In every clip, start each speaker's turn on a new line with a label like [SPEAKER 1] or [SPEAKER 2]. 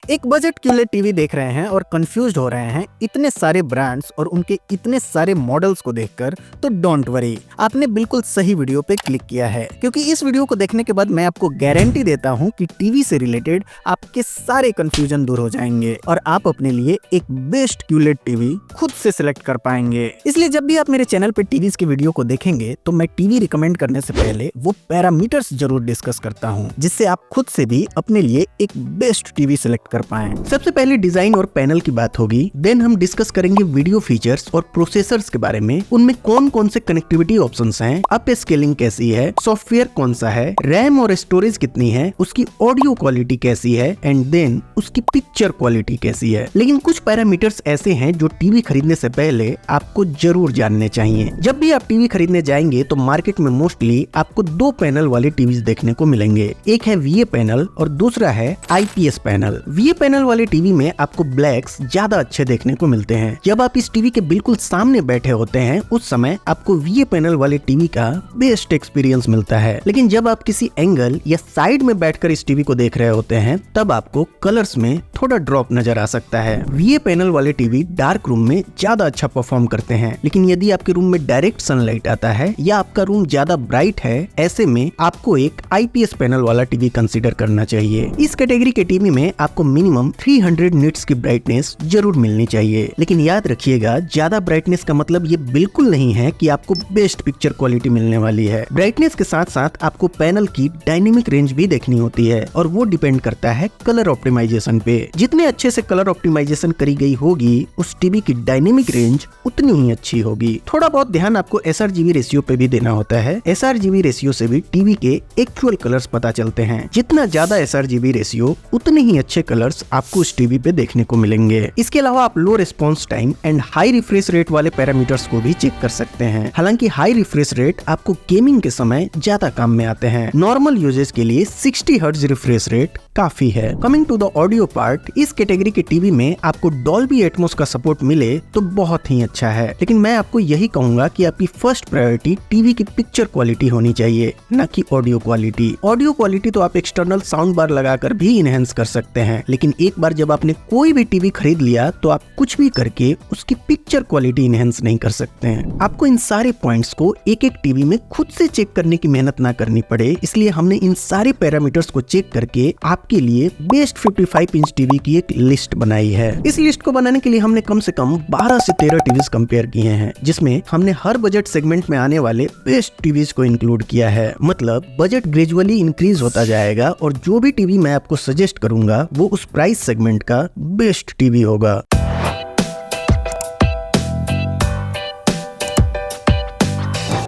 [SPEAKER 1] एक budget QLED TV देख रहे हैं और कंफ्यूज्ड हो रहे हैं इतने सारे ब्रांड्स और उनके इतने सारे मॉडल्स को देखकर, तो डोंट वरी, आपने बिल्कुल सही वीडियो पे क्लिक किया है, क्योंकि इस वीडियो को देखने के बाद मैं आपको गारंटी देता हूं कि टीवी से रिलेटेड आपके सारे कंफ्यूजन दूर हो जाएंगे और आप अपने लिए एक बेस्ट QLED टीवी खुद से सिलेक्ट कर पाएंगे। इसलिए जब भी आप मेरे चैनल पे टीवीज की वीडियो को देखेंगे तो मैं टीवी रिकमेंड करने से पहले वो पैरामीटर्स जरूर डिस्कस करता हूँ, जिससे आप खुद से भी अपने लिए एक बेस्ट टीवी सिलेक्ट कर पाएं। सबसे पहले डिजाइन और पैनल की बात होगी, देन हम डिस्कस करेंगे वीडियो फीचर्स और प्रोसेसर्स के बारे में, उनमें कौन कौन से कनेक्टिविटी ऑप्शंस हैं, अप स्केलिंग कैसी है, सॉफ्टवेयर कौन सा है, रैम और स्टोरेज कितनी है, उसकी ऑडियो क्वालिटी कैसी है एंड देन उसकी पिक्चर क्वालिटी कैसी है। लेकिन कुछ पैरामीटर्स ऐसे हैं जो टीवी खरीदने से पहले आपको जरूर जानने चाहिए। जब भी आप टीवी खरीदने जाएंगे तो मार्केट में मोस्टली आपको दो पैनल वाले टीवी देखने को मिलेंगे, एक है VA पैनल और दूसरा है IPS पैनल। VA पैनल वाले टीवी में आपको ब्लैक्स ज्यादा अच्छे देखने को मिलते हैं। जब आप इस टीवी के बिल्कुल सामने बैठे होते हैं उस समय आपको VA पैनल वाले टीवी का बेस्ट एक्सपीरियंस मिलता है। लेकिन जब आप किसी एंगल या साइड में बैठकर इस टीवी को देख रहे होते हैं तब आपको कलर्स में थोड़ा ड्रॉप नजर आ सकता है। VA पैनल वाले टीवी डार्क रूम में ज्यादा अच्छा परफॉर्म करते हैं, लेकिन यदि आपके रूम में डायरेक्ट सनलाइट आता है या आपका रूम ज्यादा ब्राइट है, ऐसे में आपको एक IPS पैनल वाला टीवी कंसीडर करना चाहिए। इस कैटेगरी के टीवी में आपको मिनिमम 300 निट्स की ब्राइटनेस जरूर मिलनी चाहिए। लेकिन याद रखिएगा, ज्यादा ब्राइटनेस का मतलब ये बिल्कुल नहीं है कि आपको बेस्ट पिक्चर क्वालिटी मिलने वाली है। ब्राइटनेस के साथ साथ आपको पैनल की डायनेमिक रेंज भी देखनी होती है और वो डिपेंड करता है कलर ऑप्टिमाइजेशन पे। जितने अच्छे से कलर ऑप्टिमाइजेशन करी गई होगी उस टीवी की डायनेमिक रेंज उतनी ही अच्छी होगी। थोड़ा बहुत ध्यान आपको sRGB रेशियो पे भी देना होता है। sRGB रेशियो से भी टीवी के एक्चुअल कलर्स पता चलते हैं। जितना ज्यादा sRGB रेशियो उतने ही अच्छे कलर्स आपको उस टीवी पे देखने को मिलेंगे। इसके अलावा आप low response time and high refresh rate वाले पैरामीटर्स को भी चेक कर सकते हैं। हालांकि हाई रिफ्रेश रेट आपको गेमिंग के समय ज्यादा काम में आते हैं। नॉर्मल यूजेज के लिए 60 हर्ट्ज रिफ्रेश रेट काफी है। Coming to the audio part, इस कैटेगरी के टीवी में आपको डॉल्बी एटमॉस का सपोर्ट मिले तो बहुत ही अच्छा है, लेकिन मैं आपको यही कहूंगा कि आपकी फर्स्ट प्रायोरिटी टीवी की पिक्चर क्वालिटी होनी चाहिए, न कि ऑडियो क्वालिटी। ऑडियो क्वालिटी तो आप एक्सटर्नल साउंड बार लगाकर भी इनहेंस कर सकते हैं, लेकिन एक बार जब आपने कोई भी टीवी खरीद लिया तो आप कुछ भी करके उसकी पिक्चर क्वालिटी इनहेंस नहीं कर सकते हैं। आपको इन सारे पॉइंट्स को एक एक टीवी में खुद से चेक करने की मेहनत ना करनी पड़े, इसलिए हमने इन सारे पैरामीटर्स को चेक करके आपके लिए बेस्ट 55 इंच टीवी की एक लिस्ट बनाई है। इस लिस्ट को बनाने के लिए हमने कम से कम 12 से 13 टीवीज कंपेयर किए हैं, जिसमें हमने हर बजट सेगमेंट में आने वाले बेस्ट टीवीज को इंक्लूड किया है। मतलब बजट ग्रेजुअली इंक्रीज होता जाएगा और जो भी टीवी मैं आपको सजेस्ट करूंगा वो उस प्राइस सेगमेंट का बेस्ट टीवी होगा।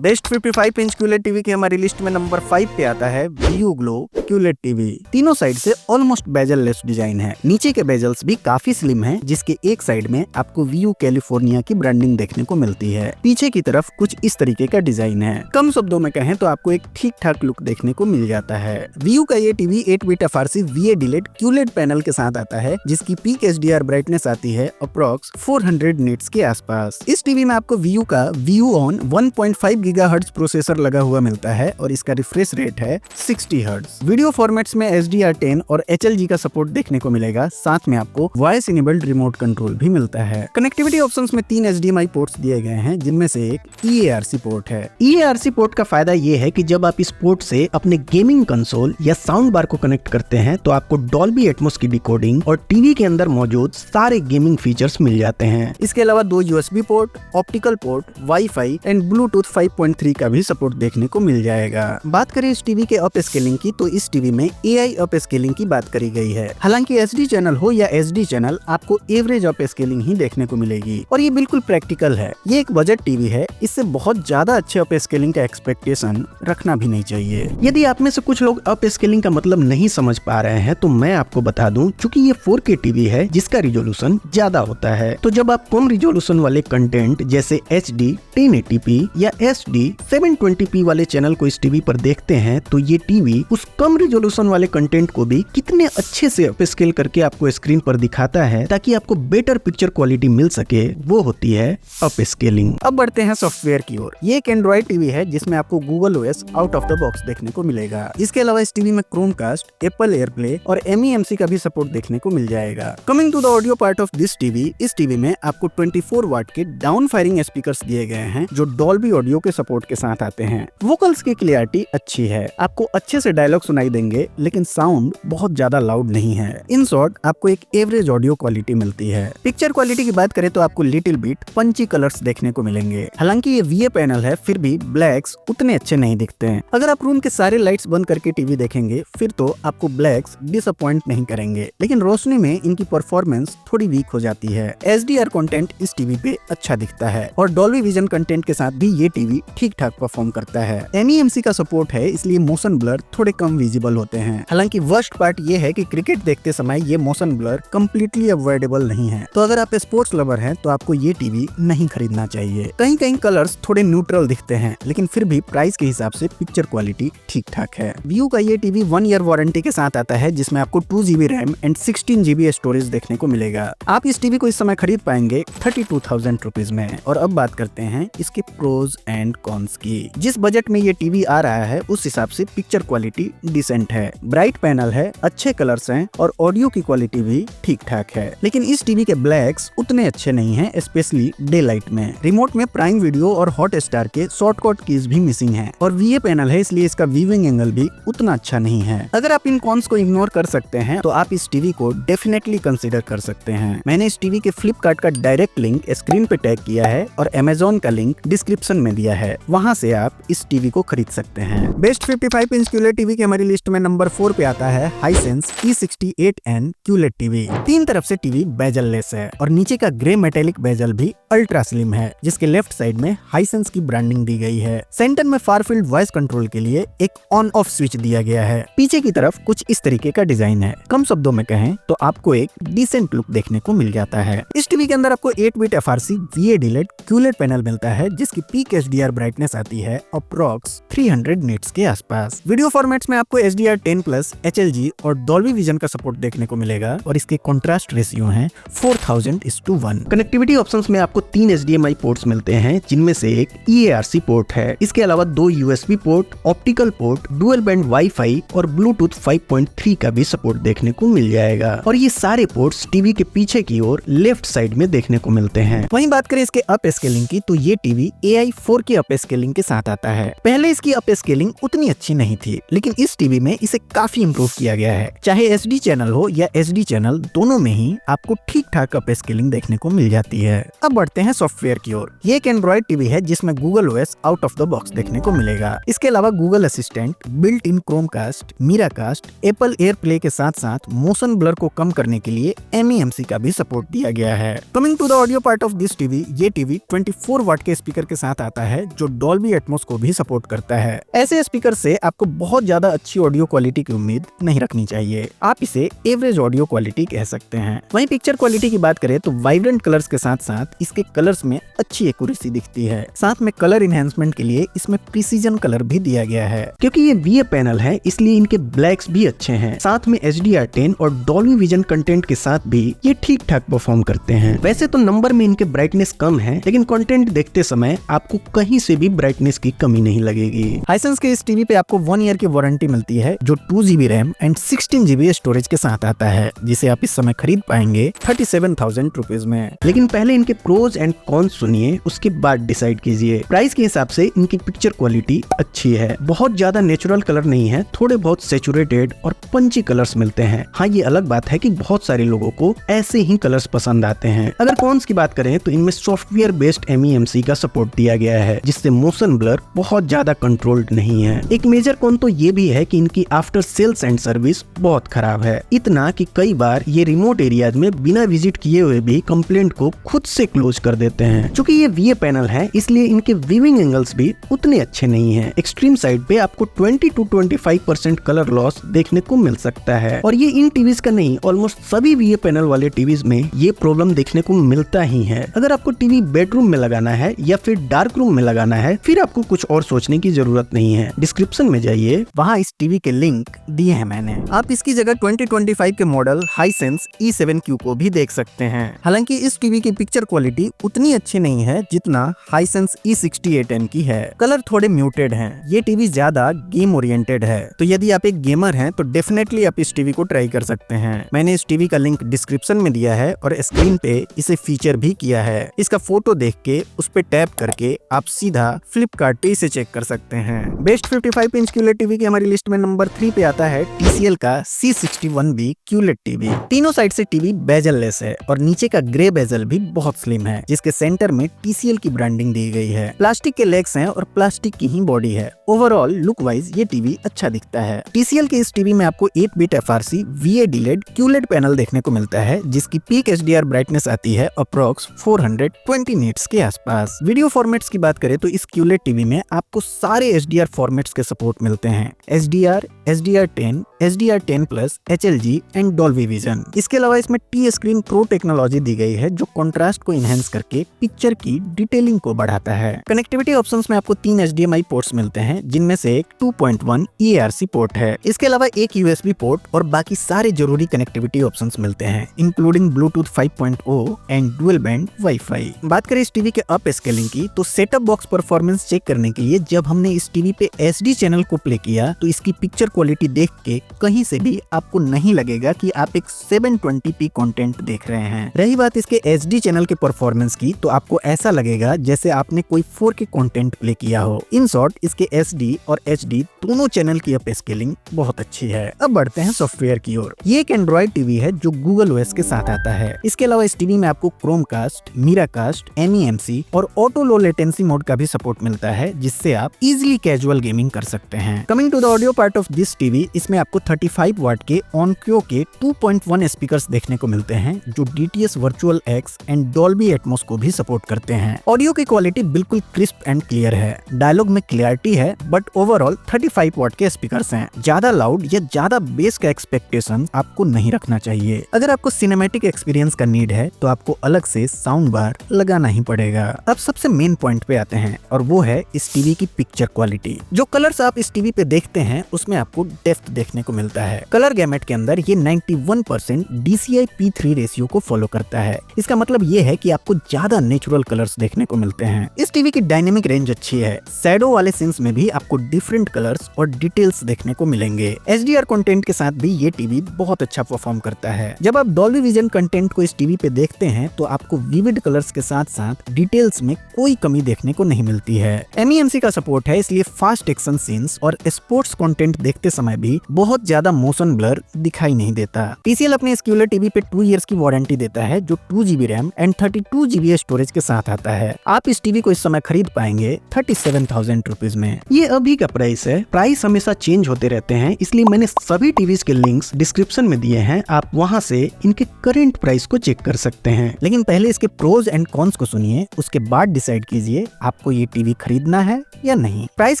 [SPEAKER 1] बेस्ट 55 इंच QLED टीवी की हमारी लिस्ट में नंबर 5 पे आता है VU Glow QLED टीवी। तीनों साइड से ऑलमोस्ट बेजल लेस डिजाइन है। नीचे के बेजल्स भी काफी स्लिम हैं, जिसके एक साइड में आपको VU कैलिफोर्निया की ब्रांडिंग देखने को मिलती है। पीछे की तरफ कुछ इस तरीके का डिजाइन है। कम शब्दों में कहें तो आपको एक ठीक ठाक लुक देखने को मिल जाता है। VU का ये टीवी 8 बिट FRC VA डिलेट QLED पैनल के साथ आता है, जिसकी पीक HDR ब्राइटनेस आती है अप्रॉक्स 400 निट्स के आसपास। इस टीवी में आपको VU का VUON 1.5 GHz प्रोसेसर लगा हुआ मिलता है और इसका रिफ्रेश रेट है 60 हर्ट्ज। वीडियो फॉर्मेट्स में HDR10 और HLG का सपोर्ट देखने को मिलेगा। साथ में आपको वॉइस इनेबल्ड रिमोट कंट्रोल भी मिलता है। कनेक्टिविटी ऑप्शंस में 3 HDMI पोर्ट्स दिए गए हैं, जिनमें से एक EARC पोर्ट है। EARC पोर्ट का फायदा ये है कि जब आप इस पोर्ट से अपने गेमिंग कंसोल या साउंड बार को कनेक्ट करते हैं तो आपको डॉल्बी एटमॉस की डिकोडिंग और टीवी के अंदर मौजूद सारे गेमिंग फीचर्स मिल जाते हैं। इसके अलावा 2 USB port, optical port, wifi and Bluetooth 5.3 का भी सपोर्ट देखने को मिल जाएगा। बात करें इस टीवी के अप स्केलिंग की तो इस टीवी में AI अप स्केलिंग की बात करी गई है। हालांकि SD चैनल हो या SD चैनल, आपको एवरेज अप स्केलिंग ही देखने को मिलेगी और ये बिल्कुल प्रैक्टिकल है। ये एक बजट टीवी है, इससे बहुत ज्यादा अच्छे अप स्केलिंग का एक्सपेक्टेशन रखना भी नहीं चाहिए। यदि आप में से कुछ लोग अप स्केलिंग का मतलब नहीं समझ पा रहे हैं तो मैं आपको बता दूं, चूंकि ये 4K टीवी है जिसका रिजोल्यूशन ज्यादा होता है, तो जब आप कम रिजोल्यूशन वाले कंटेंट जैसे HD, 1080p या
[SPEAKER 2] HD 720p वाले चैनल को इस टीवी पर देखते हैं तो ये टीवी उस कम रिजोल्यूशन वाले कंटेंट को भी कितने अच्छे से अप स्केल करके आपको स्क्रीन पर दिखाता है ताकि आपको बेटर पिक्चर क्वालिटी मिल सके, वो होती है अप स्केलिंग।
[SPEAKER 1] अब बढ़ते हैं सॉफ्टवेयर की ओर। ये एक एंड्रॉइड टीवी है जिसमें आपको Google OS out of the box देखने को मिलेगा। इसके अलावा इस टीवी में क्रोमकास्ट, एप्पल एयरप्ले और MEMC का भी सपोर्ट देखने को मिल जाएगा। Coming to the audio part of this TV, इस टीवी में आपको 24 वाट के डाउन फायरिंग स्पीकर्स दिए गए हैं जो डॉल्बी ऑडियो के सपोर्ट के साथ आते हैं। वोकल्स की क्लियरिटी अच्छी है, आपको अच्छे से डायलॉग सुनाई देंगे, लेकिन साउंड बहुत ज्यादा लाउड नहीं है। इन शॉर्ट आपको एक एवरेज ऑडियो क्वालिटी मिलती है। पिक्चर क्वालिटी की बात करें तो आपको लिटिल बिट पंची कलर्स देखने को मिलेंगे। हालांकि ये VA पैनल है, फिर भी ब्लैक्स उतने अच्छे नहीं दिखते हैं। अगर आप रूम के सारे लाइट्स बंद करके टीवी देखेंगे फिर तो आपको ब्लैक्स डिसअपॉइंट नहीं करेंगे, लेकिन रोशनी में इनकी परफॉर्मेंस थोड़ी वीक हो जाती है। HDR कंटेंट इस टीवी पे अच्छा दिखता है और डॉल्बी विजन कंटेंट के साथ भी ये टीवी ठीक ठाक परफॉर्म करता है। MEMC का सपोर्ट है, इसलिए मोशन ब्लर थोड़े कम विजिबल होते हैं। हालांकि वर्स्ट पार्ट ये है कि क्रिकेट देखते समय ये मोशन ब्लर कम्प्लीटली अवॉइडेबल नहीं है, तो अगर आप स्पोर्ट्स लवर हैं तो आपको ये टीवी नहीं खरीदना चाहिए। कहीं कहीं कलर्स थोड़े न्यूट्रल दिखते हैं, लेकिन फिर भी प्राइस के हिसाब से पिक्चर क्वालिटी ठीक ठाक है। व्यू का ये टीवी 1 ईयर वारंटी के साथ आता है जिसमें आपको 2GB RAM and 16GB storage देखने को मिलेगा। आप इस टीवी को इस समय खरीद पाएंगे 32,000 रुपीज में। और अब बात करते हैं इसके प्रोज एंड कॉन्स की। जिस बजट में ये टीवी आ रहा है उस हिसाब से पिक्चर क्वालिटी डिसेंट है, ब्राइट पैनल है, अच्छे कलर्स हैं और ऑडियो की क्वालिटी भी ठीक ठाक है। लेकिन इस टीवी के ब्लैक्स उतने अच्छे नहीं हैं, स्पेशली डे लाइट में। रिमोट में प्राइम वीडियो और हॉट स्टार के शॉर्टकट कीज भी मिसिंग है और VA पैनल है, इसलिए इसका व्यूइंग एंगल भी उतना अच्छा नहीं है। अगर आप इन कॉन्स को इग्नोर कर सकते हैं तो आप इस टीवी को डेफिनेटली कंसीडर कर सकते हैं। मैंने इस टीवी के फ्लिपकार्ट का डायरेक्ट लिंक स्क्रीन पे टैग किया है और Amazon का लिंक डिस्क्रिप्शन में दिया है, वहां से आप इस टीवी को खरीद सकते हैं। बेस्ट 55 इंच QLED टीवी की हमारी लिस्ट में नंबर 4 पे आता है हाइसेंस E68N QLED टीवी। तीन तरफ से टीवी बेजल लेस है और नीचे का ग्रे मेटेलिक बेजल भी अल्ट्रा स्लिम है, जिसके लेफ्ट साइड में हाइसेंस की ब्रांडिंग दी गई है। सेंटर में फार फील्ड वॉइस कंट्रोल के लिए एक ऑन ऑफ स्विच दिया गया है। पीछे की तरफ कुछ इस तरीके का डिजाइन है। कम शब्दों में कहें तो आपको एक डिसेंट लुक देखने को मिल जाता है। इस टीवी के अंदर आपको 8-बिट FRC VA DLED QLED panel मिलता है जिसकी पीक HDR ब्राइटनेस आती है अप्रॉक्स 300 निट्स के आसपास। वीडियो फॉर्मेट्स में आपको HDR10+, HLG और डॉल्बी विजन का सपोर्ट देखने को मिलेगा और इसके कॉन्ट्रास्ट रेशियो है 4000:1।
[SPEAKER 2] कनेक्टिविटी ऑप्शंस में आपको 3 HDMI पोर्ट्स मिलते हैं जिनमें से एक EARC पोर्ट है। इसके अलावा 2 USB port, optical port, dual band wifi और ब्लूटूथ 5.3 का भी सपोर्ट देखने को मिल जाएगा और ये सारे पोर्ट्स टीवी के पीछे की ओर लेफ्ट साइड में देखने को मिलते हैं।
[SPEAKER 1] वहीं बात करें इसके अप स्केलिंग की तो ये TV AI 4K up scaling के साथ आता है। पहले इसकी अप स्केलिंग उतनी अच्छी नहीं थी, लेकिन इस टीवी में इसे काफी इम्प्रूव किया गया है। चाहे SD चैनल हो या SD चैनल, दोनों में ही आपको ठीक ठाक अप स्केलिंग देखने को मिल जाती है। अब बढ़ते हैं सॉफ्टवेयर की ओर। ये एक एंड्रॉइड टीवी है जिसमें Google OS out of the box देखने को मिलेगा। इसके अलावा Google assistant, built in Chromecast, Miracast, Apple AirPlay के साथ साथ मोशन ब्लर को कम करने के लिए MEMC का भी सपोर्ट दिया गया है। Coming to the audio part of this TV, ये टीवी 24 वाट के स्पीकर के साथ आता है जो डॉल्बी एटमॉस को भी सपोर्ट करता है। ऐसे स्पीकर से आपको बहुत ज्यादा अच्छी ऑडियो क्वालिटी की उम्मीद नहीं रखनी चाहिए, आप इसे एवरेज ऑडियो क्वालिटी कह सकते हैं। वहीं पिक्चर क्वालिटी की बात करें तो वाइब्रेंट कलर्स के साथ साथ इसके कलर्स में अच्छी एक्यूरेसी दिखती है। साथ में कलर इनहेंसमेंट के लिए इसमें प्रिसीजन कलर भी दिया गया है।
[SPEAKER 2] क्योंकि ये VA पैनल है इसलिए इनके ब्लैक्स भी अच्छे हैं। साथ में HDR10 और डॉल्बी विजन कंटेंट के साथ भी ये ठीक ठाक परफॉर्म करते हैं। वैसे तो नंबर में इनके ब्राइटनेस कम है, लेकिन कंटेंट देखते समय आपको कहीं से भी ब्राइटनेस की कमी नहीं लगेगी।
[SPEAKER 1] हाइसेंस के इस टीवी पे आपको 1 ईयर की वारंटी मिलती है जो 2GB RAM and 16GB storage के साथ आता है, जिसे आप इस समय खरीद पाएंगे 37,000 रुपीज में।
[SPEAKER 2] लेकिन पहले इनके प्रोज एंड कॉन्स सुनिए, उसके बाद डिसाइड कीजिए। प्राइस के हिसाब से इनकी पिक्चर क्वालिटी अच्छी है, बहुत ज्यादा नेचुरल कलर नहीं है, थोड़े बहुत सैचुरेटेड और पंची कलर्स मिलते हैं। हाँ, ये अलग बात है कि बहुत सारे लोगों को ऐसे ही कलर्स पसंद आते हैं। अगर कॉन्स की बात करें तो इनमें सॉफ्टवेयर बेस्ड MEMC का सपोर्ट दिया गया है जिससे मोशन ब्लर बहुत ज्यादा कंट्रोल्ड नहीं है। एक मेजर कॉन तो ये भी है कि इनकी आफ्टर सेल्स एंड सर्विस बहुत खराब है, इतना कि कई बार ये रिमोट एरियाज में बिना विजिट किए हुए भी कंप्लेंट को खुद से क्लोज कर देते हैं। चूंकि ये VA पैनल है इसलिए इनके व्यूइंग एंगल्स भी उतने अच्छे नहीं हैं। एक्सट्रीम साइड पे आपको 20 to 25% कलर लॉस देखने को मिल सकता है और ये इन टीवीज का नहीं, ऑलमोस्ट सभी VA पैनल वाले टीवीज में ये प्रॉब्लम देखने को मिलता ही है। अगर आपको टीवी बेडरूम में लगाना है या फिर डार्क रूम में लगाना है फिर आपको कुछ और सोचने की जरूरत नहीं है। डिस्क्रिप्शन में जाइए,
[SPEAKER 1] वहाँ इस टीवी के लिंक दिए हैं मैंने। आप इसकी जगह 2025 के मॉडल हाइसेंस E7Q को भी देख सकते हैं। हालांकि इस टीवी की पिक्चर क्वालिटी उतनी अच्छी नहीं है जितना हाइसेंस E68N की है। कलर थोड़े म्यूटेड हैं। ये टीवी ज्यादा गेम ओरिएंटेड है, तो यदि आप एक गेमर हैं तो डेफिनेटली आप इस टीवी को ट्राई कर सकते हैं। मैंने इस टीवी का लिंक डिस्क्रिप्शन में दिया है और स्क्रीन पे इसे फीचर भी किया है। इसका फोटो देख के उस पे टैप करके आप सीधा फ्लिपकार्ट पे इसे चेक कर सकते हैं। बेस्ट 55 इंच QLED टीवी की हमारी लिस्ट में नंबर 3 पे आता है TCL का C61B QLED टीवी। तीनों साइड से टीवी बेजल लेस है और नीचे का ग्रे बेजल भी बहुत स्लिम है, जिसके सेंटर में TCL की ब्रांडिंग दी गई है। प्लास्टिक के लेग्स हैं और प्लास्टिक की ही बॉडी है। ओवरऑल लुक वाइज ये टीवी अच्छा दिखता है। TCL के इस टीवी में आपको 8-बिट FRC VA DLED QLED panel देखने को मिलता है, जिसकी पीक HDR ब्राइटनेस आती है अप्रॉक्स 420 निट्स के आसपास। वीडियो फॉर्मेट्स की बात करें तो इस QLED टीवी में आपको सारे HDR फॉर्मेट्स के सपोर्ट मिलते हैं। HDR, HDR10, HDR10+, HLG and Dolby vision. इसके अलावा इसमें T-Screen Pro टेक्नोलॉजी दी गई है जो कंट्रास्ट को इनहेंस करके पिक्चर की डिटेलिंग को बढ़ाता है। कनेक्टिविटी ऑप्शंस में आपको 3 HDMI पोर्ट्स मिलते हैं, जिनमें से एक 2.1 EARC पोर्ट है। इसके अलावा एक USB पोर्ट और बाकी सारे जरूरी कनेक्टिविटी ऑप्शंस मिलते हैं, including Bluetooth 5.0 and dual band wifi. बात करें इस टीवी के अप स्केलिंग की तो सेटअप बॉक्स परफॉर्मेंस चेक करने के लिए जब हमने इस टीवी पे SD चैनल को प्ले किया तो इसकी पिक्चर क्वालिटी देख के कहीं से भी आपको नहीं लगेगा कि आप एक 720p कंटेंट देख रहे हैं। रही बात इसके SD चैनल के परफॉर्मेंस की तो आपको ऐसा लगेगा जैसे आपने कोई 4K कंटेंट प्ले किया हो। इन शॉर्ट इसके SD और HD दोनों चैनल की अप स्केलिंग बहुत अच्छी है। अब बढ़ते हैं सॉफ्टवेयर की ओर। ये एक एंड्रॉइड टीवी है जो गूगल OS के साथ आता है। इसके अलावा इस टीवी में आपको क्रोमकास्ट, मीराकास्ट, MEMC और ऑटो लो लेटेंसी मोड का भी सपोर्ट मिलता है, जिससे आप इजिली कैजुअल गेमिंग कर सकते हैं। Coming to the audio part of this TV, इसमें आपको 35 वाट के ऑनक्यो के 2.1 स्पीकर्स देखने को मिलते हैं जो DTS virtual X and Dolby Atmos को भी सपोर्ट करते हैं। ऑडियो की क्वालिटी बिल्कुल क्रिस्प एंड क्लियर है। डायलॉग में क्लियरिटी है, बट ओवरऑल 35 वाट के स्पीकर्स हैं। ज्यादा लाउड या ज्यादा बेस का एक्सपेक्टेशन आपको नहीं रखना चाहिए। अगर आपको सिनेमैटिक एक्सपीरियंस का नीड है तो आपको अलग से साउंड बार लगाना ही पड़ेगा। अब सबसे मेन पॉइंट पे आते हैं और वो है इस टीवी की पिक्चर क्वालिटी। जो कलर्स आप इस टीवी पे देखते हैं उसमें आपको डेप्थ देखने को मिलता है। कलर गैमेट के अंदर ये 91% DCI-P3 रेशियो को फॉलो करता है। इसका मतलब ये है कि आपको ज्यादा नेचुरल कलर्स देखने को मिलते हैं। इस टीवी की डायनेमिक रेंज अच्छी है। शैडो वाले सीन्स में भी आपको डिफरेंट कलर्स और डिटेल्स देखने को मिलेंगे। HDR कंटेंट के साथ भी ये टीवी बहुत अच्छा परफॉर्म करता है। जब आप डॉल्बी विजन कंटेंट को इस टीवी पे देखते हैं तो आपको विविड कलर्स के साथ साथ डिटेल्स में कोई कमी देखने को नहीं मिलती है। MEMC का सपोर्ट है, इसलिए फास्ट एक्शन सीन्स और स्पोर्ट्स कंटेंट देखते समय भी बहुत ज्यादा मोशन ब्लर दिखाई नहीं देता। TCL अपने इस QLED टीवी पे 2 इयर्स की वारंटी देता है जो 2GB RAM and 32GB storage के साथ आता है। आप इस टीवी को इस समय खरीद पाएंगे 37,000 रुपीज में।
[SPEAKER 2] ये अभी का प्राइस है। प्राइस हमेशा चेंज होते रहते हैं, इसलिए मैंने सभी टीवीज के लिंक्स डिस्क्रिप्शन में दिए हैं। आप वहां से इनके करंट प्राइस को चेक कर सकते हैं।
[SPEAKER 1] लेकिन पहले इसके प्रोज एंड कॉन्स को सुनिए, उसके बाद डिसाइड कीजिए आपको ये टीवी खरीदना है या नहीं। प्राइस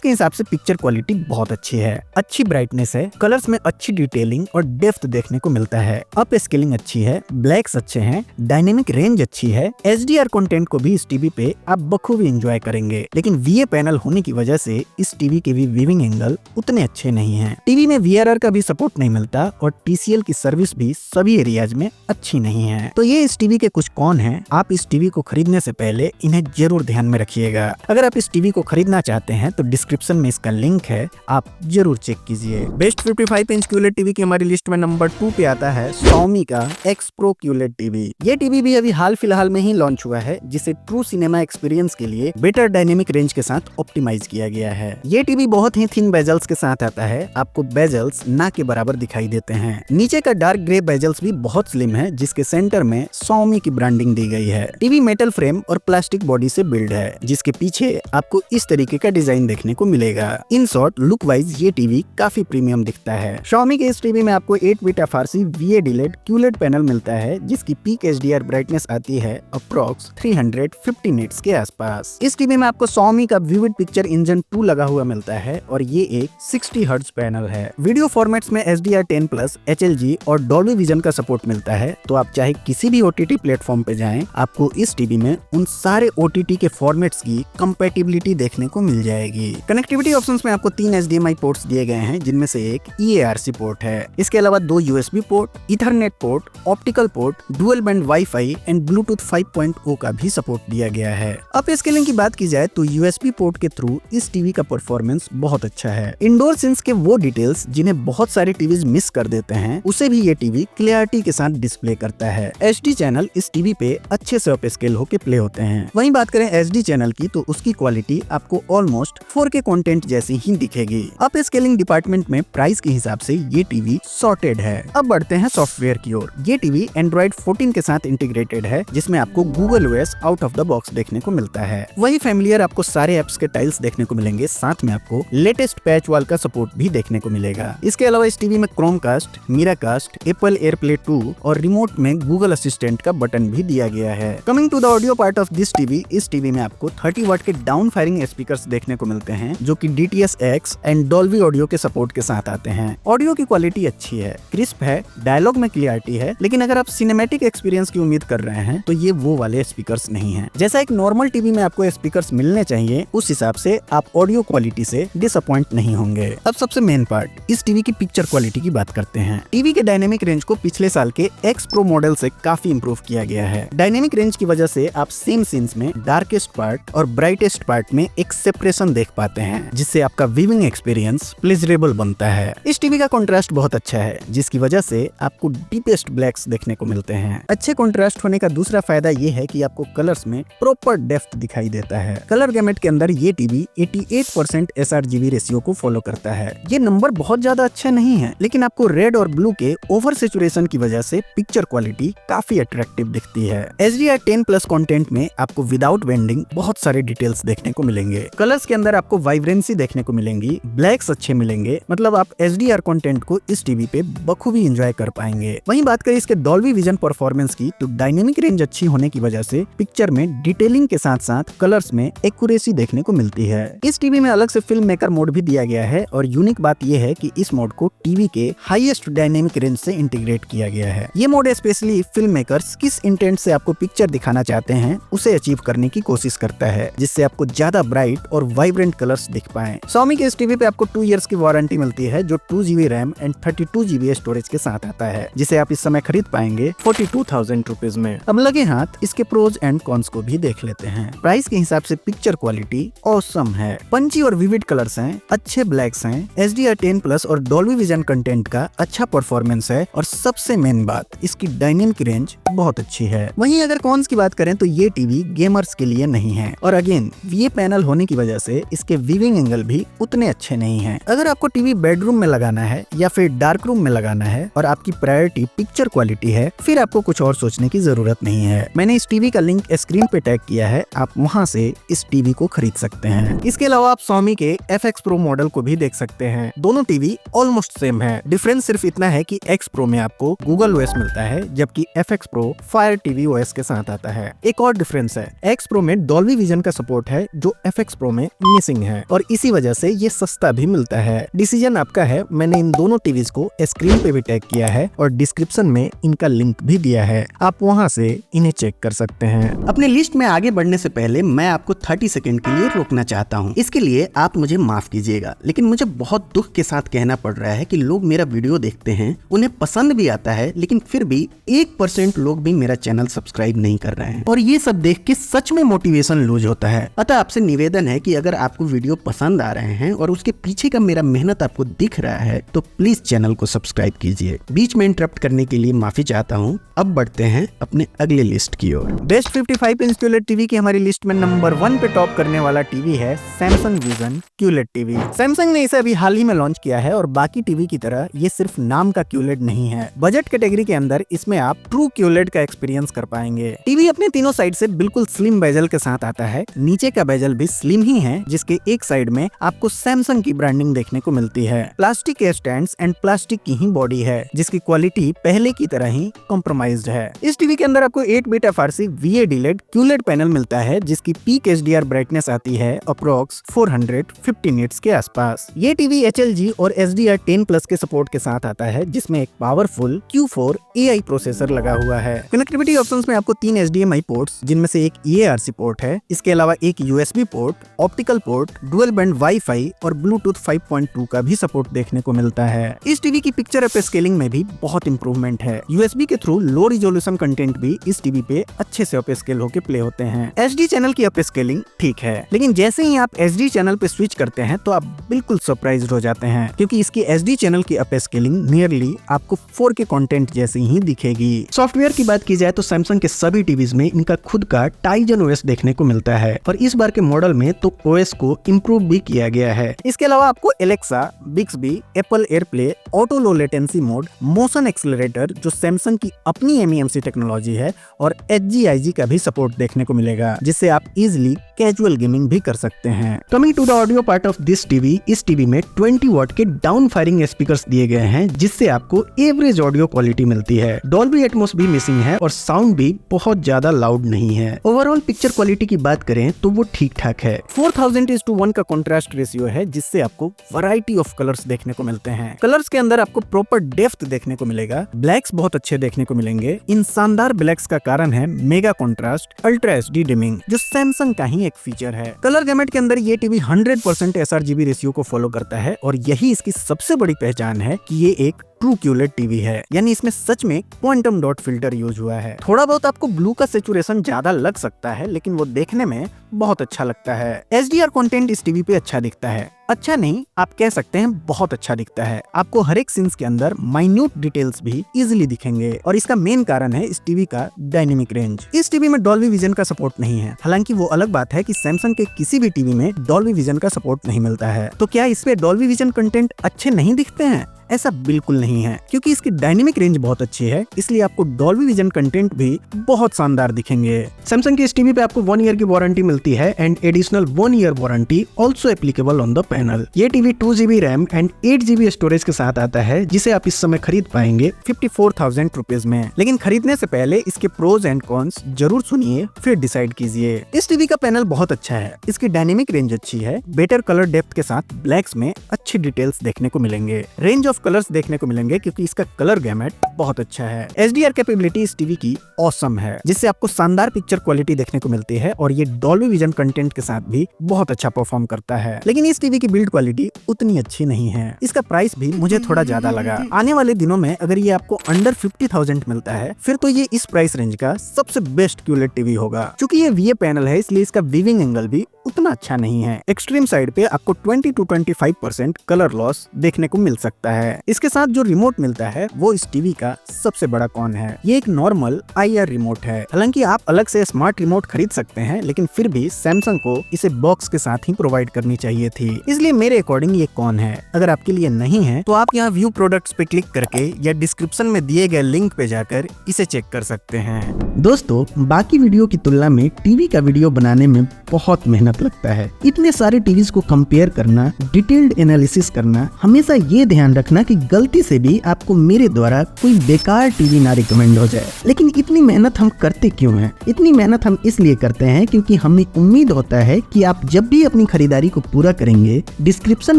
[SPEAKER 1] के हिसाब से पिक्चर क्वालिटी बहुत अच्छी है, अच्छी ब्राइटनेस है, कलर्स में अच्छी डिटेलिंग और डेप्थ देखने को मिलता है, अप स्केलिंग अच्छी है, ब्लैक्स अच्छे हैं, डायनेमिक रेंज अच्छी है। HDR कंटेंट को भी इस टीवी पे आप बखूबी एंजॉय करेंगे। लेकिन VA पैनल होने की वजह से इस टीवी के भी व्यूइंग एंगल उतने अच्छे नहीं हैं। टीवी में VRR का भी सपोर्ट नहीं मिलता और TCL की सर्विस भी सभी एरियाज में अच्छी नहीं है। तो ये इस टीवी के कुछ कौन है। आप इस टीवी को खरीदने से पहले इन्हें जरूर ध्यान में रखिएगा। अगर आप इस टीवी को खरीदना चाहते हैं तो डिस्क्रिप्शन में इसका लिंक है, आप जरूर चेक कीजिए। बेस्ट 55 5 इंच QLED टीवी की हमारी लिस्ट में नंबर 2 पे आता है Xiaomi का X Pro QLED टीवी। ये टीवी भी अभी हाल फिलहाल में ही लॉन्च हुआ है, जिसे ट्रू सिनेमा एक्सपीरियंस के लिए बेटर डायनेमिक रेंज के साथ ऑप्टिमाइज किया गया है। ये टीवी बहुत ही थिन बेजल्स के साथ आता है, आपको बेजल्स ना के बराबर दिखाई देते हैं। नीचे का डार्क ग्रे बेजल्स भी बहुत स्लिम है, जिसके सेंटर में Xiaomi की ब्रांडिंग दी गई है। टीवी मेटल फ्रेम और प्लास्टिक बॉडी से बिल्ड है, जिसके पीछे आपको इस तरीके का डिजाइन देखने को मिलेगा। इन शॉर्ट लुक वाइज ये टीवी काफी प्रीमियम दिखता है। Xiaomi के इस टीवी में आपको 8-बिट FRC VA delayed QLED panel मिलता है, जिसकी पीक HDR ब्राइटनेस आती है अप्रॉक्स 350 निट्स के आसपास। इस टीवी में आपको Xiaomi का विविड पिक्चर इंजन 2 लगा हुआ मिलता है और ये एक 60 हर्ट्ज पैनल है। वीडियो फॉर्मेट्स में HDR10+, HLG और Dolby Vision का सपोर्ट मिलता है, तो आप चाहे किसी भी OTT प्लेटफॉर्म पे जाएं, आपको इस टीवी में उन सारे OTT के फॉर्मेट्स की कंपैटिबिलिटी देखने को मिल जाएगी। कनेक्टिविटी ऑप्शंस में आपको 3 HDMI पोर्ट्स दिए गए हैं, जिनमें से एक EARC पोर्ट है। इसके अलावा 2 USB port, Ethernet port, optical port, dual band wifi and Bluetooth 5.0 का भी सपोर्ट दिया गया है। अब स्केलिंग की बात की जाए तो USB पोर्ट के थ्रू इस टीवी का परफॉर्मेंस बहुत अच्छा है। इंडोर सीन्स के वो डिटेल्स जिन्हें बहुत सारे टीवीज मिस कर देते हैं, उसे भी ये टीवी क्लियरिटी के साथ डिस्प्ले करता है। HD चैनल इस टीवी पे अच्छे से अप स्केल होके प्ले होते हैं। वहीं बात करें HD चैनल की, तो उसकी क्वालिटी आपको ऑलमोस्ट 4K कंटेंट जैसी ही दिखेगी। अप स्केलिंग डिपार्टमेंट में प्राइस के हिसाब से ये टीवी सॉर्टेड है। अब बढ़ते हैं सॉफ्टवेयर की ओर। ये टीवी Android 14 के साथ इंटीग्रेटेड है, जिसमें आपको Google OS out of the box देखने को मिलता है। वही फैमिलियर आपको सारे एप्स के टाइल्स देखने को मिलेंगे, साथ में आपको लेटेस्ट पैच वॉल का सपोर्ट भी देखने को मिलेगा। इसके अलावा इस टीवी में क्रोमकास्ट, मिराकास्ट, एप्पल एयरप्ले 2 और रिमोट में गूगल असिस्टेंट का बटन भी दिया गया है। Coming to the audio part of this TV, इस टीवी में आपको 30 वाट के डाउन फायरिंग स्पीकर्स देखने को मिलते हैं, जो कि DTS-X एंड डॉल्बी ऑडियो के सपोर्ट के साथ आते हैं। ऑडियो की क्वालिटी अच्छी है, क्रिस्प है, डायलॉग में क्लियरिटी है, लेकिन अगर आप सिनेमैटिक एक्सपीरियंस की उम्मीद कर रहे हैं तो ये वो वाले स्पीकर्स नहीं है। जैसा एक नॉर्मल टीवी में आपको स्पीकर्स मिलने चाहिए, उस हिसाब से आप ऑडियो क्वालिटी से डिसअपॉइंट नहीं होंगे। अब सबसे मेन पार्ट, इस टीवी की पिक्चर क्वालिटी की बात करते हैं। टीवी के डायनेमिक रेंज को पिछले साल के X Pro मॉडल से काफी इंप्रूव किया गया है। डायनेमिक रेंज की वजह से आप सेम सीन्स में डार्केस्ट पार्ट और ब्राइटेस्ट पार्ट में एक सेपरेशन देख पाते हैं, जिससे आपका व्यूइंग एक्सपीरियंस प्लेजरेबल बनता है। इस टीवी का कंट्रास्ट बहुत अच्छा है, जिसकी वजह से आपको डीपेस्ट ब्लैक्स देखने को मिलते हैं। अच्छे कंट्रास्ट होने का दूसरा फायदा ये है कि आपको कलर्स में प्रॉपर डेप्थ दिखाई देता है। कलर गैमेट के अंदर ये टीवी 88% sRGB रेशियो को फॉलो करता है। ये नंबर बहुत ज्यादा अच्छा नहीं है, लेकिन आपको रेड और ब्लू के ओवर सैचुरेशन की वजह से पिक्चर क्वालिटी काफी अट्रैक्टिव दिखती है। HDR10+ कंटेंट में आपको विदाउट वेंडिंग बहुत सारे डिटेल्स देखने को मिलेंगे। कलर्स के अंदर आपको वाइब्रेंसी देखने को मिलेंगी, ब्लैक्स अच्छे मिलेंगे, मतलब आप HDR कंटेंट को इस टीवी पे बखूबी एंजॉय कर पाएंगे। वहीं बात करें इसके डॉल्बी विजन परफॉर्मेंस की, तो डायनेमिक रेंज अच्छी होने की वजह से पिक्चर में डिटेलिंग के साथ साथ कलर्स में एक्यूरेसी देखने को मिलती है। इस टीवी में अलग से फिल्म मेकर मोड भी दिया गया है और यूनिक बात यह है कि इस मोड को टीवी के हाईएस्ट डायनेमिक रेंज से इंटीग्रेट किया गया है। ये मोड स्पेशली फिल्म मेकर्स किस इंटेंट से आपको पिक्चर दिखाना चाहते हैं उसे अचीव करने की कोशिश करता है, जिससे आपको ज्यादा ब्राइट और वाइब्रेंट कलर्स दिख पाए। Xiaomi के इस टीवी पे आपको 2 इयर्स की वारंटी मिलती है, जो 2GB RAM and 32GB storage के साथ आता है, जिसे आप इस समय खरीद पाएंगे 42,000 रुपीज में। अब लगे हाथ इसके प्रोज एंड कॉन्स को भी देख लेते हैं। प्राइस के हिसाब से पिक्चर क्वालिटी ऑसम है, पंची और विविड कलर्स हैं, अच्छे ब्लैक्स हैं, HDR10+ और डॉल्बी विजन कंटेंट का अच्छा परफॉर्मेंस है, और सबसे मेन बात, इसकी डायनेमिक रेंज बहुत अच्छी है। वहीं अगर कॉन्स की बात करें तो ये टीवी गेमर्स के लिए नहीं है, और अगेन VA पैनल होने की वजह से इसके व्यूइंग एंगल भी उतने अच्छे नहीं हैं। अगर आपको टीवी बेडरूम में लगाना है या फिर डार्क रूम में लगाना है और आपकी प्रायोरिटी पिक्चर क्वालिटी है, फिर आपको कुछ और सोचने की जरूरत नहीं है। मैंने इस टीवी का लिंक स्क्रीन पे टैग किया है, आप वहां से इस टीवी को खरीद सकते हैं। इसके अलावा आप Xiaomi के FX Pro मॉडल को भी देख सकते हैं। दोनों टीवी ऑलमोस्ट सेम है, डिफरेंस सिर्फ इतना है कि X Pro में आपको Google OS मिलता है, जबकि FX Pro Fire TV OS के साथ आता है। एक और डिफरेंस है, X Pro में Dolby Vision का सपोर्ट है, जो FX Pro में मिसिंग है, और इसी वजह से ये सस्ता भी मिलता है। डिसीजन आपका है। मैंने इन दोनों टीवीज को स्क्रीन पे भी टैग किया है और डिस्क्रिप्शन में इनका लिंक भी दिया है, आप वहां से इन्हें चेक कर सकते हैं।
[SPEAKER 2] अपने लिस्ट में आगे बढ़ने से पहले मैं आपको 30 सेकंड के लिए रोकना चाहता हूं। इसके लिए आप मुझे माफ कीजिएगा, लेकिन मुझे बहुत दुख के साथ कहना पड़ रहा है कि लोग मेरा वीडियो देखते हैं, उन्हें पसंद भी आता है, लेकिन फिर भी 1% लोग भी मेरा चैनल सब्सक्राइब नहीं कर रहे हैं, और ये सब देख के सच में मोटिवेशन लूज होता है। अतः आपसे निवेदन है कि अगर आपको वीडियो पसंद आ रहे हैं और उसके पीछे का मेरा मेहनत आपको दिख रहा है तो प्लीज चैनल को सब्सक्राइब कीजिए। बीच में इंटरप्ट करने के लिए माफी चाहता हूँ। अब बढ़ते हैं अपने अगले लिस्ट की ओर।
[SPEAKER 1] बेस्ट 55 इंच QLED टीवी की हमारी लिस्ट में नंबर 1 पे टॉप करने वाला टीवी है Samsung vision QLED TV. Samsung ने इसे अभी हाल ही में लॉन्च किया है और बाकी टीवी की तरह ये सिर्फ नाम का QLED नहीं है। बजट कैटेगरी के अंदर इसमें आप ट्रू QLED का एक्सपीरियंस कर पाएंगे। टीवी अपने तीनों साइड से बिल्कुल स्लिम बेजल के साथ आता है। नीचे का बेजल भी स्लिम ही है, जिसके एक साइड में आपको सैमसंग की ब्रांडिंग देखने को मिलती है। प्लास्टिक के स्टैंड्स एंड प्लास्टिक की ही बॉडी है, जिसकी क्वालिटी पहले की तरह ही कॉम्प्रोमाइज्ड है। इस टीवी के अंदर आपको 8-बिट FRC VAD LED QLED panel मिलता है, जिसकी पीक HDR ब्राइटनेस आती है अप्रोक्स 450 निट्स के आसपास। ये टीवी HLG और SDR10+ के सपोर्ट के साथ आता है, जिसमें एक पावरफुल Q4 AI प्रोसेसर लगा हुआ है। कनेक्टिविटी ऑप्शंस में आपको 3 HDMI पोर्ट्स, जिनमें से एक EARC पोर्ट है। इसके अलावा एक USB port, optical port, dual band wifi और ब्लूटूथ 5.2 का भी सपोर्ट देखने को मिलता है। इस टीवी की पिक्चर अप स्केलिंग में भी बहुत इंप्रूवमेंट है। USB के थ्रू लो रिजोल्यूशन कंटेंट भी इस टीवी पे अच्छे से अप स्केल होकर प्ले होते हैं। HD चैनल की अप स्केलिंग ठीक है, लेकिन जैसे ही आप HD चैनल पे स्विच करते हैं तो आप बिल्कुल सरप्राइज्ड हो जाते हैं, क्योंकि इसकी HD चैनल की अप स्केलिंग नियरली आपको 4K कंटेंट जैसी ही दिखेगी।
[SPEAKER 2] सॉफ्टवेयर की बात की जाए तो सैमसंग के सभी टीवीज में इनका खुद का टाइजन OS देखने को मिलता है और इस बार के मॉडल में तो OS को इम्प्रूव भी किया गया है।
[SPEAKER 1] इसके अलावा आपको Alexa, Bixby, Apple AirPlay, auto low latency mode, motion accelerator जो सैमसंग की अपनी MEMC टेक्नोलॉजी है और HGIG का भी सपोर्ट देखने को मिलेगा, जिससे आप इजिली कैजुअल गेमिंग भी कर सकते हैं।
[SPEAKER 2] Coming to the audio part of this TV, इस टीवी में 20 वॉट के डाउन फायरिंग स्पीकर्स दिए गए हैं, जिससे आपको एवरेज ऑडियो क्वालिटी मिलती है। डॉल्बी एटमॉस भी मिसिंग है और साउंड भी बहुत ज्यादा लाउड नहीं है। ओवरऑल पिक्चर क्वालिटी की बात करें तो वो ठीक ठाक है।
[SPEAKER 1] 4000:1 का कॉन्ट्रास्ट रेशियो है, जिससे आपको वैरायटी ऑफ कलर्स देखने को मिलते हैं। कलर्स के अंदर आपको प्रॉपर डेप्थ देखने को मिलेगा। ब्लैक्स बहुत अच्छे देखने को मिलेंगे। इन शानदार ब्लैक्स का कारण है mega contrast ultra HD dimming, जो सैमसंग का ही एक फीचर है। कलर गैमेट के अंदर ये टीवी 100% sRGB रेशियो को फॉलो करता है और यही इसकी सबसे बड़ी पहचान है कि ये एक ट्रू QLED टीवी है, यानी इसमें सच में क्वांटम डॉट फिल्टर यूज हुआ है। थोड़ा बहुत आपको ब्लू का सैचुरेशन ज्यादा लग सकता है, लेकिन वो देखने में बहुत अच्छा लगता है। HDR कंटेंट इस टीवी पे अच्छा दिखता है। अच्छा नहीं, आप कह सकते हैं बहुत अच्छा दिखता है। आपको हर एक सीन्स के अंदर माइन्यूट डिटेल्स भी इजीली दिखेंगे और इसका मेन कारण है इस टीवी का डायनेमिक रेंज। इस टीवी में डॉल्बी विजन का सपोर्ट नहीं है। हालांकि वो अलग बात है कि सैमसंग के किसी भी टीवी में डॉल्बी विजन का सपोर्ट नहीं मिलता है। तो क्या इस पे डॉल्बी विजन कंटेंट अच्छे नहीं दिखते हैं? ऐसा बिल्कुल नहीं है, क्योंकि इसकी डायनेमिक रेंज बहुत अच्छी है, इसलिए आपको डॉल्बी विजन कंटेंट भी बहुत शानदार दिखेंगे।
[SPEAKER 2] सैमसंग की इस टीवी पे आपको 1 ईयर की वारंटी मिलती है and additional 1 year warranty also applicable on the panel. ये TV 2GB RAM and 8GB storage के साथ आता है, जिसे आप इस समय खरीद पाएंगे
[SPEAKER 1] 54,000 रुपीज में। लेकिन खरीदने से पहले इसके प्रोज एंड कॉन्स जरूर सुनिए, फिर डिसाइड कीजिए। इस टीवी का पैनल बहुत अच्छा है, इसकी डायनेमिक रेंज अच्छी है, बेटर कलर डेप्थ के साथ ब्लैक्स में अच्छी डिटेल्स देखने को मिलेंगे। रेंज ऑफ कलर्स देखने को मिलेंगे, क्योंकि इसका कलर गैमेट बहुत अच्छा है। HDR कैपेबिलिटी इस टीवी की ऑसम है, जिससे आपको शानदार पिक्चर क्वालिटी देखने को मिलती है और ये डॉल्बी विजन कंटेंट के साथ भी बहुत अच्छा परफॉर्म करता है। लेकिन इस टीवी की बिल्ड क्वालिटी उतनी अच्छी नहीं है। इसका प्राइस भी मुझे थोड़ा ज्यादा लगा। आने वाले दिनों में अगर ये आपको अंडर 50,000 मिलता है, फिर तो ये इस प्राइस रेंज का सबसे बेस्ट QLED टीवी होगा। चूंकि ये VA पैनल है, इसलिए इसका वीविंग एंगल भी उतना अच्छा नहीं है। एक्सट्रीम साइड पे आपको 20 to 25% कलर लॉस देखने को मिल सकता है। इसके साथ जो रिमोट मिलता है वो इस टीवी का सबसे बड़ा कॉन है। ये एक नॉर्मल IR रिमोट है। हालांकि आप अलग से स्मार्ट रिमोट खरीद सकते हैं, लेकिन फिर भी सैमसंग को इसे बॉक्स के साथ ही प्रोवाइड करनी चाहिए थी, इसलिए मेरे अकॉर्डिंग ये कॉन है। अगर आपके लिए नहीं है तो आप यहाँ व्यू प्रोडक्ट्स पे क्लिक करके या डिस्क्रिप्शन में दिए गए लिंक पे जाकर इसे चेक कर सकते हैं।
[SPEAKER 2] दोस्तों, बाकी वीडियो की तुलना में टीवी का वीडियो बनाने में बहुत मेहनत लगता है। इतने सारे टीवीज को कंपेयर करना, डिटेल्ड एनालिसिस करना, हमेशा ये ध्यान रखना कि गलती से भी आपको मेरे द्वारा कोई बेकार टीवी ना रिकमेंड हो जाए। लेकिन इतनी मेहनत हम करते क्यों हैं? इतनी मेहनत हम इसलिए करते हैं क्योंकि हमें उम्मीद होता है कि आप जब भी अपनी खरीदारी को पूरा करेंगे, डिस्क्रिप्शन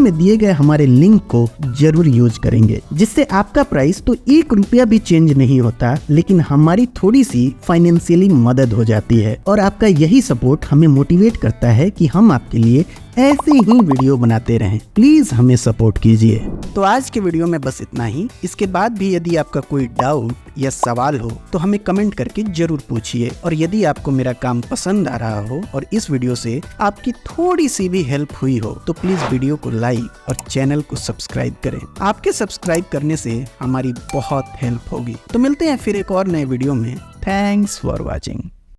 [SPEAKER 2] में दिए गए हमारे लिंक को जरूर यूज करेंगे, जिससे आपका प्राइस तो 1 रुपया भी चेंज नहीं होता, लेकिन हमारी थोड़ी सी फाइनेंशियली मदद हो जाती है और आपका यही सपोर्ट हमें मोटिवेट करता है है कि हम आपके लिए ऐसे ही वीडियो बनाते रहें। प्लीज हमें सपोर्ट कीजिए। तो आज के वीडियो में बस इतना ही। इसके बाद भी यदि आपका कोई डाउट या सवाल हो तो हमें कमेंट करके जरूर पूछिए। और यदि आपको मेरा काम पसंद आ रहा हो और इस वीडियो से आपकी थोड़ी सी भी हेल्प हुई हो तो प्लीज वीडियो को लाइक और चैनल को सब्सक्राइब करें। आपके सब्सक्राइब करने से हमारी बहुत हेल्प होगी। तो मिलते हैं फिर एक और नए वीडियो में। Thanks for watching.